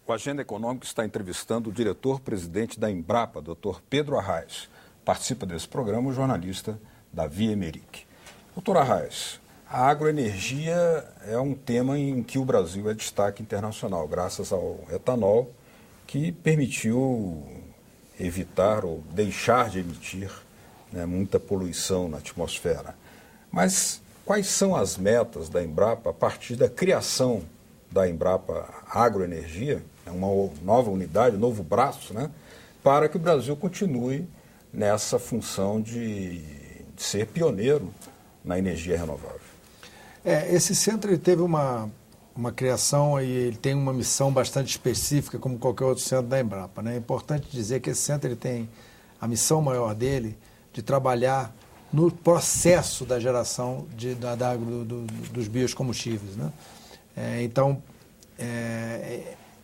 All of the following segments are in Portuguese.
O Agenda Econômica está entrevistando o diretor-presidente da Embrapa, Dr. Pedro Arraes. Participa desse programa o jornalista Davi Emerick. Doutor Arraes, a agroenergia é um tema em que o Brasil é destaque internacional, graças ao etanol, que permitiu evitar ou deixar de emitir, né, muita poluição na atmosfera. Mas quais são as metas da Embrapa a partir da criação da Embrapa Agroenergia, uma nova unidade, um novo braço, né, para que o Brasil continue nessa função de ser pioneiro na energia renovável? Esse centro ele teve uma criação e ele tem uma missão bastante específica, como qualquer outro centro da Embrapa, né? É importante dizer que esse centro ele tem a missão maior dele de trabalhar no processo da geração dos biocombustíveis, né?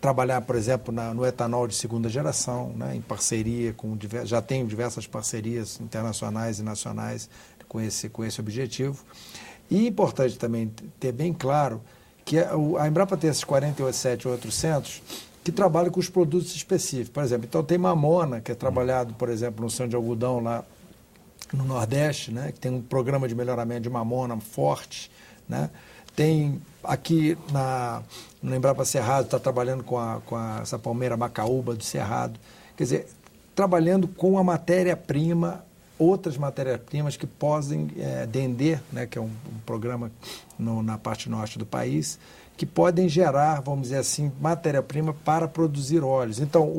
Trabalhar, por exemplo, no etanol de segunda geração, né, em parceria já tem diversas parcerias internacionais e nacionais com esse objetivo. E é importante também ter bem claro que a Embrapa tem esses 47 outros centros que trabalham com os produtos específicos. Por exemplo, então tem Mamona, que é trabalhado, por exemplo, no centro de algodão lá no Nordeste, né, que tem um programa de melhoramento de mamona forte, né? Tem aqui no Embrapa Cerrado, está trabalhando com essa palmeira macaúba do Cerrado. Quer dizer, trabalhando com a matéria-prima, outras matérias-primas que podem, Dendê, né, que é um programa na parte norte do país, que podem gerar, vamos dizer assim, matéria-prima para produzir óleos. Então,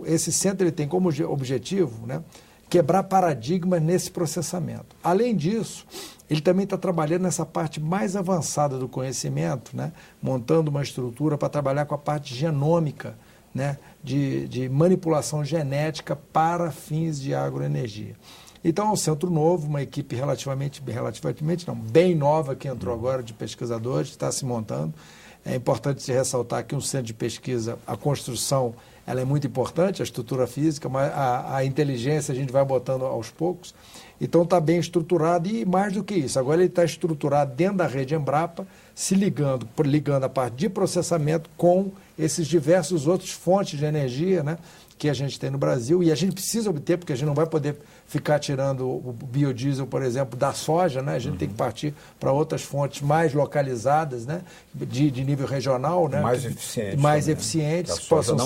esse centro ele tem como objetivo, né, quebrar paradigmas nesse processamento. Além disso, ele também está trabalhando nessa parte mais avançada do conhecimento, né, montando uma estrutura para trabalhar com a parte genômica, né, de manipulação genética para fins de agroenergia. Então, é um centro novo, uma equipe bem nova que entrou agora de pesquisadores, está se montando. É importante se ressaltar que um centro de pesquisa, a construção, ela é muito importante, a estrutura física, mas a inteligência a gente vai botando aos poucos. Então está bem estruturado e mais do que isso, agora ele está estruturado dentro da rede Embrapa, se ligando a parte de processamento com esses diversos outros fontes de energia, né, que a gente tem no Brasil e a gente precisa obter, porque a gente não vai poder ficar tirando o biodiesel, por exemplo, da soja, né? A gente tem que partir para outras fontes mais localizadas, né, de nível regional, né, mais eficientes, que possam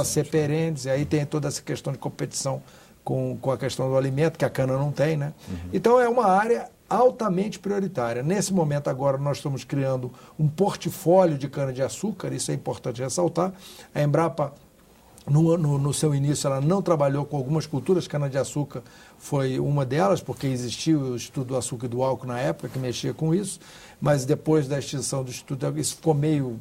ser perenes, e aí tem toda essa questão de competição com a questão do alimento, que a cana não tem, né? Então é uma área altamente prioritária. Nesse momento agora nós estamos criando um portfólio de cana-de-açúcar, isso é importante ressaltar. A Embrapa, no seu início, ela não trabalhou com algumas culturas, cana-de-açúcar foi uma delas, porque existia o Instituto do Açúcar e do Álcool na época, que mexia com isso, mas depois da extinção do Instituto, isso ficou meio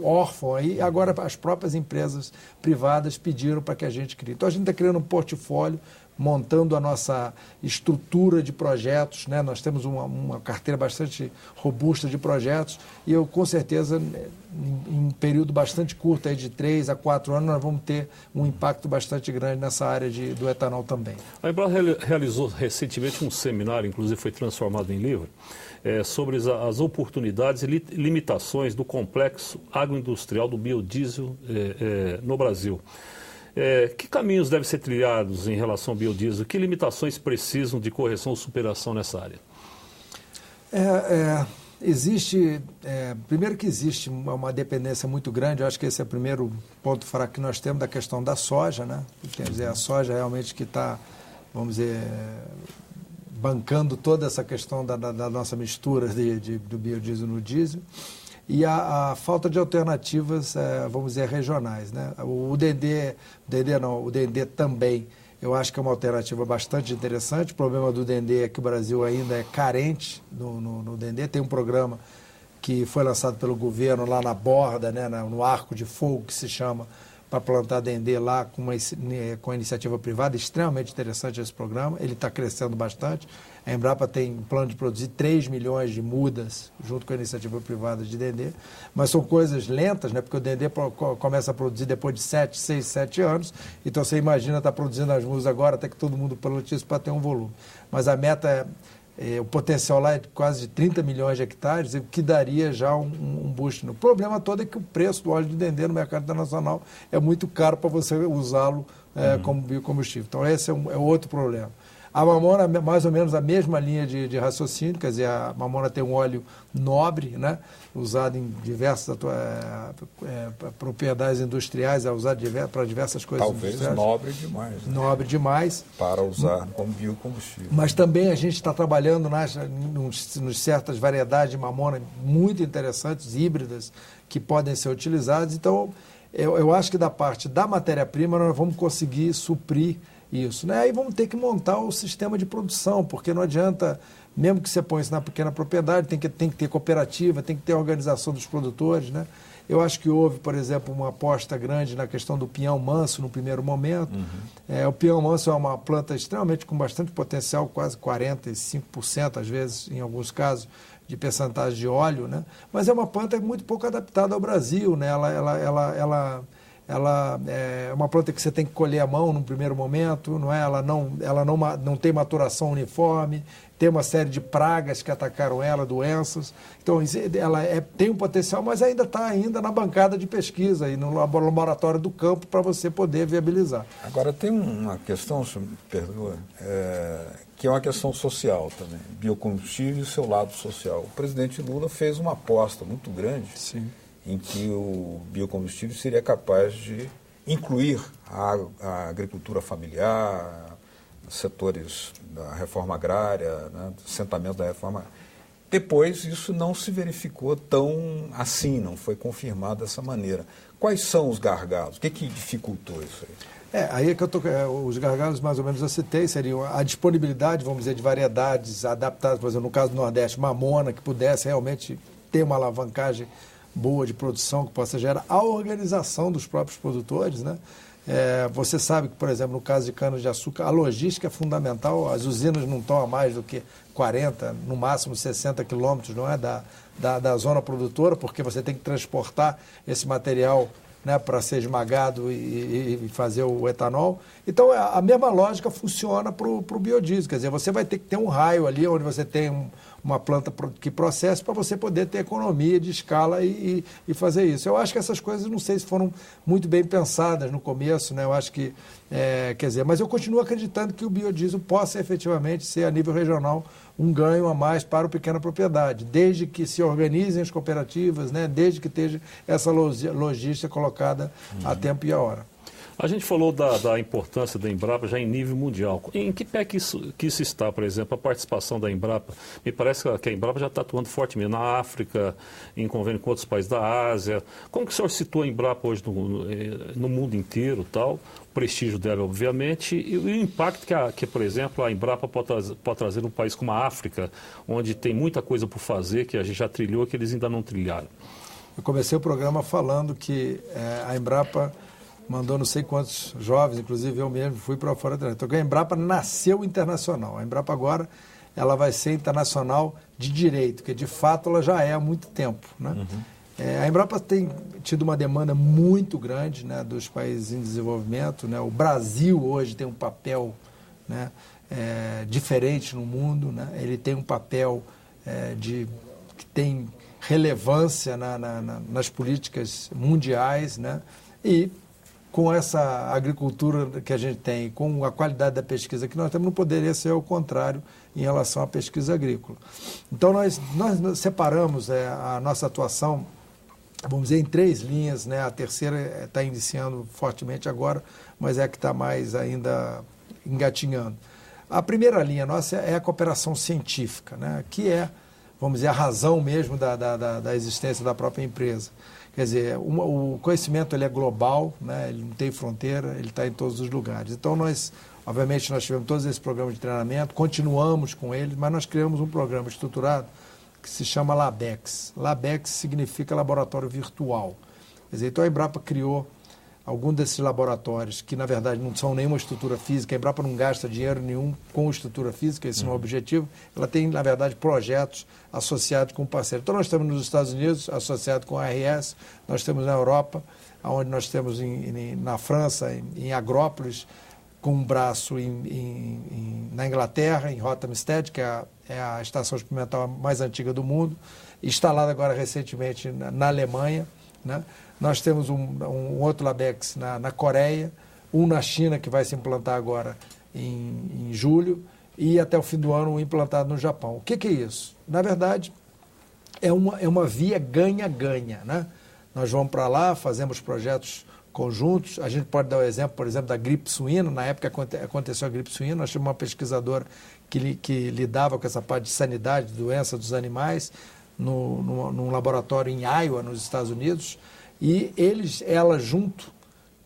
órfão aí, agora as próprias empresas privadas pediram para que a gente crie. Então a gente está criando um portfólio, montando a nossa estrutura de projetos, né? Nós temos uma carteira bastante robusta de projetos e eu, com certeza, em um período bastante curto, aí de 3 a 4 anos, nós vamos ter um impacto bastante grande nessa área do etanol também. A Embrapa realizou recentemente um seminário, inclusive foi transformado em livro, sobre as oportunidades e limitações do complexo agroindustrial do biodiesel no Brasil. Que caminhos devem ser trilhados em relação ao biodiesel? Que limitações precisam de correção ou superação nessa área? Primeiro que existe uma dependência muito grande, eu acho que esse é o primeiro ponto fraco que nós temos da questão da soja, né? Quer dizer, a soja realmente que está, vamos dizer, bancando toda essa questão da nossa mistura do biodiesel no diesel. E a falta de alternativas, vamos dizer, regionais, né? O Dendê também, eu acho que é uma alternativa bastante interessante. O problema do Dendê é que o Brasil ainda é carente no Dendê. Tem um programa que foi lançado pelo governo lá na borda, né, no Arco de Fogo, que se chama, para plantar Dendê lá com a iniciativa privada. Extremamente interessante esse programa, ele está crescendo bastante. A Embrapa tem um plano de produzir 3 milhões de mudas junto com a iniciativa privada de Dendê, mas são coisas lentas, né? Porque o Dendê começa a produzir depois de 6, 7 anos, então você imagina estar produzindo as mudas agora, até que todo mundo plante isso para ter um volume. Mas a meta O potencial lá é de quase 30 milhões de hectares, o que daria já um boost. O problema todo é que o preço do óleo de dendê no mercado internacional é muito caro para você usá-lo como biocombustível. Então, esse é outro problema. A mamona é mais ou menos a mesma linha de raciocínio, quer dizer, a mamona tem um óleo nobre, né, usado em diversas propriedades industriais, é usado para diversas coisas industriais. Talvez nobre demais. Né? Nobre demais. Para usar como biocombustível. Mas também a gente está trabalhando nos certas variedades de mamona muito interessantes, híbridas, que podem ser utilizadas. Então, eu acho que da parte da matéria-prima nós vamos conseguir suprir isso, né? Aí vamos ter que montar o sistema de produção, porque não adianta, mesmo que você ponha isso na pequena propriedade, tem que ter cooperativa, tem que ter organização dos produtores, né? Eu acho que houve, por exemplo, uma aposta grande na questão do pinhão manso no primeiro momento. O pinhão manso é uma planta extremamente com bastante potencial, quase 45%, às vezes, em alguns casos, de percentagem de óleo, né? Mas é uma planta muito pouco adaptada ao Brasil, né? Ela é uma planta que você tem que colher à mão no primeiro momento, não é? Ela não tem maturação uniforme, tem uma série de pragas que atacaram ela, doenças. Então, ela tem um potencial, mas ainda está na bancada de pesquisa e no laboratório do campo para você poder viabilizar. Agora, tem uma questão, se me perdoa, que é uma questão social também, biocombustível e o seu lado social. O presidente Lula fez uma aposta muito grande. Sim. Em que o biocombustível seria capaz de incluir a agricultura familiar, setores da reforma agrária, né, assentamento da reforma. Depois, isso não se verificou tão assim, não foi confirmado dessa maneira. Quais são os gargalos? O que dificultou isso aí? Aí é que os gargalos, mais ou menos, eu citei, seriam a disponibilidade, vamos dizer, de variedades adaptadas, por exemplo, no caso do Nordeste, mamona, que pudesse realmente ter uma alavancagem boa de produção que possa gerar a organização dos próprios produtores, né? Você sabe que, por exemplo, no caso de cana-de-açúcar, a logística é fundamental, as usinas não estão a mais do que 40, no máximo 60 quilômetros, não é, da zona produtora, porque você tem que transportar esse material, né, para ser esmagado e fazer o etanol. Então, a mesma lógica funciona para o biodiesel, quer dizer, você vai ter que ter um raio ali onde você tem uma planta que processe para você poder ter economia de escala e fazer isso. Eu acho que essas coisas, não sei se foram muito bem pensadas no começo, né? Eu acho que, quer dizer, mas eu continuo acreditando que o biodiesel possa efetivamente ser, a nível regional, um ganho a mais para a pequena propriedade, desde que se organizem as cooperativas, né? Desde que esteja essa logística colocada a tempo e a hora. A gente falou da importância da Embrapa já em nível mundial. Em que pé que isso está, por exemplo, a participação da Embrapa? Me parece que a Embrapa já está atuando fortemente na África, em convênio com outros países da Ásia. Como que o senhor situa a Embrapa hoje no mundo inteiro, tal? O prestígio dela, obviamente, e o impacto que, por exemplo, a Embrapa pode trazer num país como a África, onde tem muita coisa por fazer, que a gente já trilhou, que eles ainda não trilharam. Eu comecei o programa falando que a Embrapa mandou não sei quantos jovens, inclusive eu mesmo, fui para fora. Então, a Embrapa nasceu internacional. A Embrapa agora ela vai ser internacional de direito, que de fato ela já é há muito tempo, né? A Embrapa tem tido uma demanda muito grande, né, dos países em desenvolvimento, né? O Brasil hoje tem um papel, né, diferente no mundo, né? Ele tem um papel que tem relevância nas políticas mundiais, né? E com essa agricultura que a gente tem, com a qualidade da pesquisa que nós temos, não poderia ser o contrário em relação à pesquisa agrícola. Então, nós separamos a nossa atuação, vamos dizer, em 3 linhas, né? A terceira está iniciando fortemente agora, mas é a que está mais ainda engatinhando. A primeira linha nossa é a cooperação científica, né? Que é, vamos dizer, a razão mesmo da existência da própria empresa. Quer dizer, o conhecimento ele é global, né? Ele não tem fronteira, ele está em todos os lugares. Então, obviamente, nós tivemos todos esses programas de treinamento, continuamos com eles, mas nós criamos um programa estruturado que se chama LabEx. LabEx significa laboratório virtual. Quer dizer, então a Embrapa criou algum desses laboratórios que, na verdade, não são nenhuma estrutura física. A Embrapa não gasta dinheiro nenhum com estrutura física, esse não é o objetivo. Ela tem, na verdade, projetos associados com parceiros. Então, nós estamos nos Estados Unidos, associado com a ARS, nós temos na Europa, onde nós temos na França, em Agrópolis, com um braço na Inglaterra, em Rothamsted, que é a estação experimental mais antiga do mundo, instalada agora recentemente na Alemanha, né? Nós temos um outro LabEx na Coreia, um na China, que vai se implantar agora em julho, e até o fim do ano um implantado no Japão. O que é isso? Na verdade, é uma via ganha-ganha, né? Nós vamos para lá, fazemos projetos conjuntos. A gente pode dar o exemplo, por exemplo, da gripe suína. Na época que aconteceu a gripe suína, nós tínhamos uma pesquisadora que lidava com essa parte de sanidade, doença dos animais, num laboratório em Iowa, nos Estados Unidos, e ela junto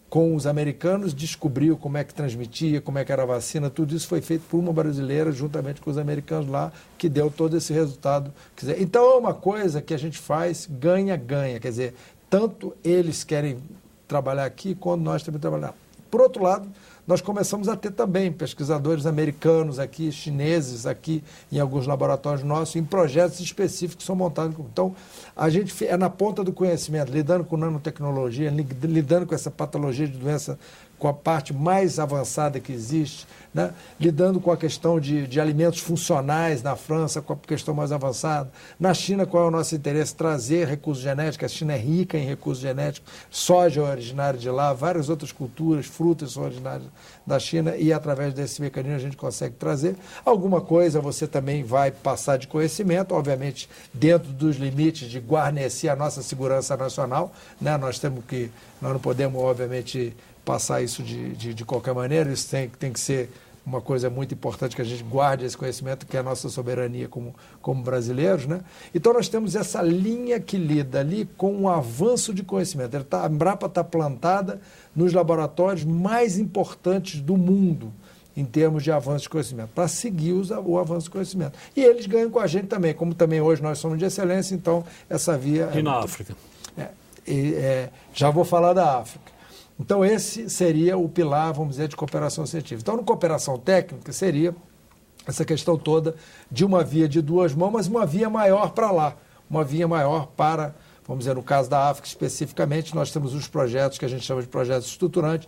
com os americanos descobriu como é que transmitia, como é que era a vacina, tudo isso foi feito por uma brasileira juntamente com os americanos lá, que deu todo esse resultado. Quer dizer, então é uma coisa que a gente faz ganha-ganha, quer dizer, tanto eles querem trabalhar aqui quanto nós também trabalhar. Por outro lado, nós começamos a ter também pesquisadores americanos aqui, chineses aqui, em alguns laboratórios nossos, em projetos específicos que são montados. Então, a gente é na ponta do conhecimento, lidando com nanotecnologia, lidando com essa patologia de doença, com a parte mais avançada que existe, né? Lidando com a questão de alimentos funcionais na França, com a questão mais avançada. Na China, qual é o nosso interesse? Trazer recursos genéticos. A China é rica em recursos genéticos, soja é originária de lá, várias outras culturas, frutas são originárias da China, e através desse mecanismo a gente consegue trazer. Alguma coisa você também vai passar de conhecimento, obviamente dentro dos limites de guarnecer a nossa segurança nacional, né? Nós não podemos, obviamente, passar isso de qualquer maneira. Isso tem que ser uma coisa muito importante, que a gente guarde esse conhecimento, que é a nossa soberania como brasileiros, né? Então nós temos essa linha que lida ali com um avanço de conhecimento. A Embrapa está plantada nos laboratórios mais importantes do mundo em termos de avanço de conhecimento, para seguir o avanço de conhecimento. E eles ganham com a gente também, como também hoje nós somos de excelência, então essa via... E na África? Já vou falar da África. Então, esse seria o pilar, vamos dizer, de cooperação científica. Então, no cooperação técnica, seria essa questão toda de uma via de duas mãos, mas uma via maior para lá, uma via maior para, vamos dizer, no caso da África especificamente, nós temos os projetos que a gente chama de projetos estruturantes.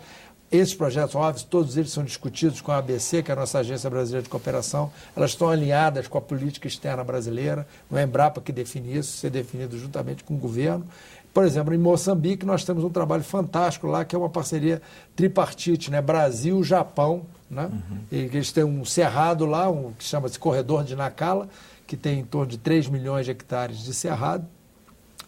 Esses projetos, óbvio, todos eles são discutidos com a ABC, que é a nossa Agência Brasileira de Cooperação. Elas estão alinhadas com a política externa brasileira, não é a Embrapa que define isso, é definido juntamente com o governo. Por exemplo, em Moçambique, nós temos um trabalho fantástico lá, que é uma parceria tripartite, né? Brasil, Japão, né? E eles têm um cerrado lá, que chama-se Corredor de Nacala, que tem em torno de 3 milhões de hectares de cerrado.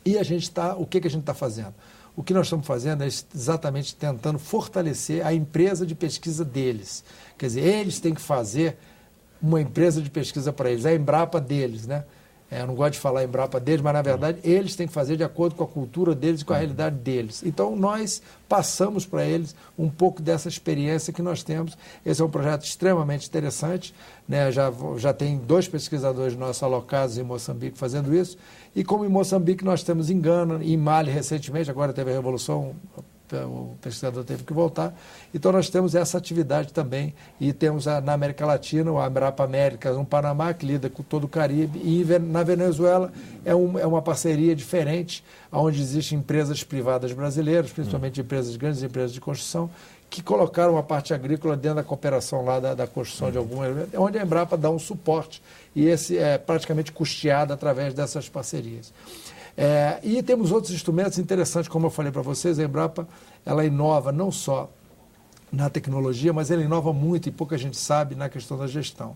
E o que a gente está fazendo? O que nós estamos fazendo é exatamente tentando fortalecer a empresa de pesquisa deles. Quer dizer, eles têm que fazer uma empresa de pesquisa para eles, a Embrapa deles, né? Eu não gosto de falar Embrapa deles, mas, na verdade, eles têm que fazer de acordo com a cultura deles e com a realidade deles. Então, nós passamos para eles um pouco dessa experiência que nós temos. Esse é um projeto extremamente interessante, né? Já tem 2 pesquisadores nossos alocados em Moçambique fazendo isso. E como em Moçambique nós temos em Gana, em Mali recentemente, agora teve a Revolução, o pesquisador teve que voltar. Então, nós temos essa atividade também, e temos na América Latina, o Embrapa América, no Panamá, que lida com todo o Caribe, e na Venezuela é uma parceria diferente, onde existem empresas privadas brasileiras, principalmente empresas grandes, empresas de construção, que colocaram a parte agrícola dentro da cooperação lá da construção de algum elemento, onde a Embrapa dá um suporte, e esse é praticamente custeado através dessas parcerias. E temos outros instrumentos interessantes, como eu falei para vocês. A Embrapa, ela inova não só na tecnologia, mas ela inova muito, e pouca gente sabe, na questão da gestão.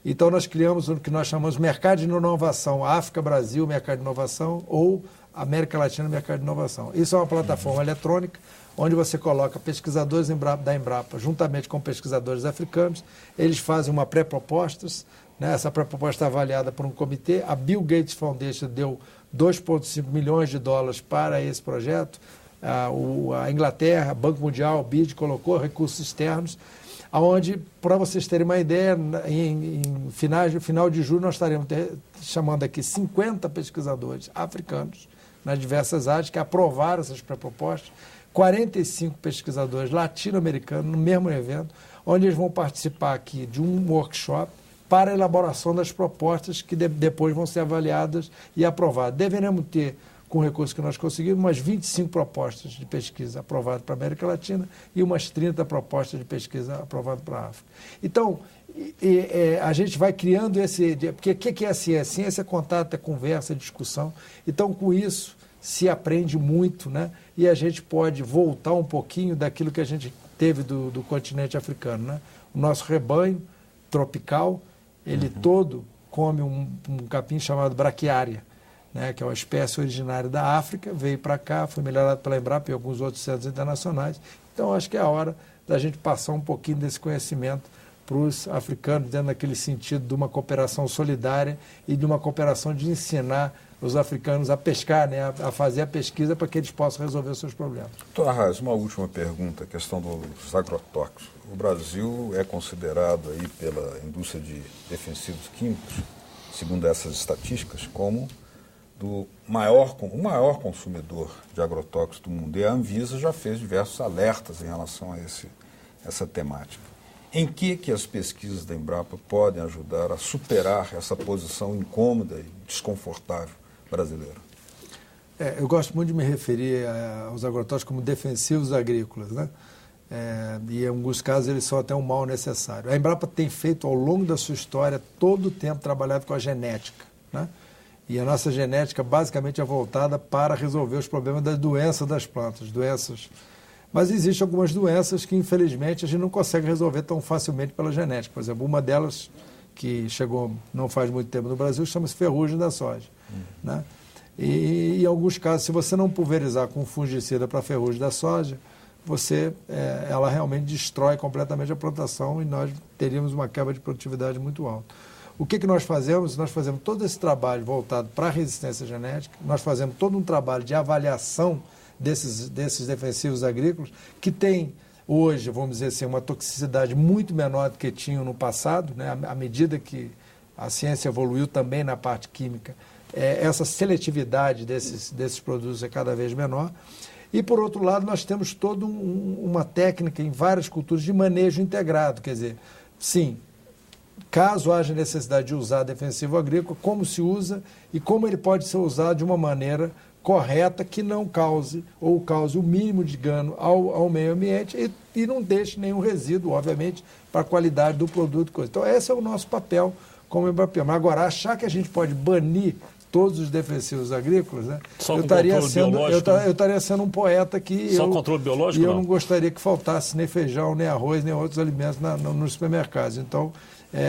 Então, nós criamos o que nós chamamos de mercado de inovação, África, Brasil, mercado de inovação, ou América Latina, mercado de inovação. Isso é uma plataforma eletrônica, onde você coloca pesquisadores da Embrapa, juntamente com pesquisadores africanos. Eles fazem uma pré-propostas, né? Essa pré-proposta é avaliada por um comitê. A Bill Gates Foundation deu 2,5 milhões de dólares para esse projeto. A Inglaterra, Banco Mundial, o BID, colocou recursos externos, onde, para vocês terem uma ideia, em final de julho nós estaremos chamando aqui 50 pesquisadores africanos nas diversas áreas que aprovaram essas pré-propostas, 45 pesquisadores latino-americanos no mesmo evento, onde eles vão participar aqui de um workshop para a elaboração das propostas que depois vão ser avaliadas e aprovadas. Deveremos ter com recursos que nós conseguimos, umas 25 propostas de pesquisa aprovadas para a América Latina e umas 30 propostas de pesquisa aprovadas para a África. Então, a gente vai criando esse... Porque o que é a ciência? Ciência é contato, é conversa, é discussão. Então, com isso, se aprende muito, né? E a gente pode voltar um pouquinho daquilo que a gente teve do continente africano, né? O nosso rebanho tropical, ele todo come um capim chamado braquiária, né, que é uma espécie originária da África, veio para cá, foi melhorado pela Embrapa e alguns outros centros internacionais. Então, acho que é a hora da gente passar um pouquinho desse conhecimento para os africanos, dentro daquele sentido de uma cooperação solidária e de uma cooperação de ensinar os africanos a pescar, né, a fazer a pesquisa para que eles possam resolver os seus problemas. Doutor Arraes, uma última pergunta, a questão dos agrotóxicos. O Brasil é considerado aí pela indústria de defensivos químicos, segundo essas estatísticas, como o maior consumidor de agrotóxicos do mundo. E a Anvisa já fez diversos alertas em relação a essa temática. Em que as pesquisas da Embrapa podem ajudar a superar essa posição incômoda e desconfortável brasileira? Eu gosto muito de me referir aos agrotóxicos como defensivos agrícolas, né? E em alguns casos eles são até um mal necessário. A Embrapa tem feito ao longo da sua história todo o tempo trabalhado com a genética, né? E a nossa genética basicamente é voltada para resolver os problemas das doenças das plantas, Mas existem algumas doenças que, infelizmente, a gente não consegue resolver tão facilmente pela genética. Por exemplo, uma delas, que chegou não faz muito tempo no Brasil, chama-se ferrugem da soja, né? E em alguns casos, se você não pulverizar com fungicida para a ferrugem da soja, ela realmente destrói completamente a plantação e nós teríamos uma quebra de produtividade muito alta. O que nós fazemos? Nós fazemos todo esse trabalho voltado para a resistência genética, nós fazemos todo um trabalho de avaliação desses defensivos agrícolas, que tem hoje, vamos dizer assim, uma toxicidade muito menor do que tinham no passado, né? À medida que a ciência evoluiu também na parte química, essa seletividade desses produtos é cada vez menor. E, por outro lado, nós temos toda uma técnica em várias culturas de manejo integrado, quer dizer, sim, caso haja necessidade de usar defensivo agrícola, como se usa e como ele pode ser usado de uma maneira correta que não cause ou cause o mínimo de dano ao meio ambiente e não deixe nenhum resíduo, obviamente, para a qualidade do produto. Então, esse é o nosso papel como Embrapa. Mas agora, achar que a gente pode banir todos os defensivos agrícolas, né? Eu estaria sendo um poeta aqui. Só controle biológico? E eu não gostaria que faltasse nem feijão, nem arroz, nem outros alimentos nos supermercados. Então,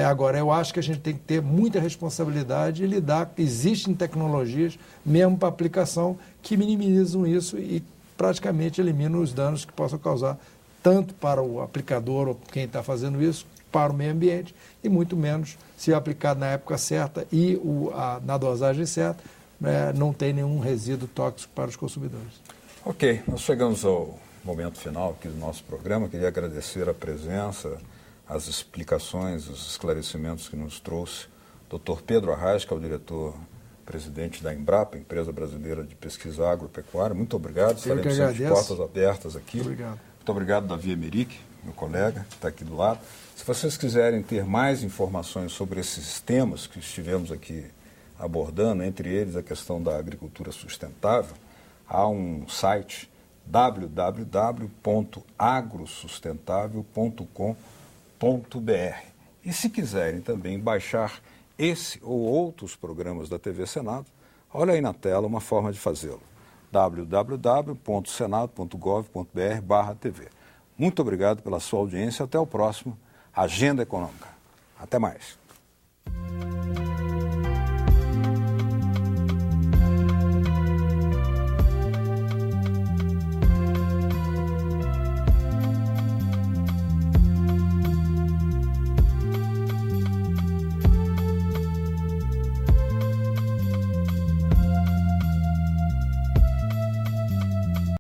agora, eu acho que a gente tem que ter muita responsabilidade e lidar. Existem tecnologias, mesmo para aplicação, que minimizam isso e praticamente eliminam os danos que possam causar tanto para o aplicador ou quem está fazendo isso, para o meio ambiente, e muito menos se aplicado na época certa e na dosagem certa, não tem nenhum resíduo tóxico para os consumidores. Ok, nós chegamos ao momento final aqui do nosso programa. Queria agradecer a presença, as explicações, os esclarecimentos que nos trouxe o Dr. Pedro Arraes, que é o diretor-presidente da Embrapa, Empresa Brasileira de Pesquisa Agropecuária. Muito obrigado, estaremos sempre de portas abertas aqui. Obrigado. Muito obrigado, Davi Emerick, meu colega, que está aqui do lado. Se vocês quiserem ter mais informações sobre esses temas que estivemos aqui abordando, entre eles a questão da agricultura sustentável, há um site www.agrosustentável.com.br. E se quiserem também baixar esse ou outros programas da TV Senado, olha aí na tela uma forma de fazê-lo. www.senado.gov.br/TV. Muito obrigado pela sua audiência. Até o próximo Agenda Econômica. Até mais.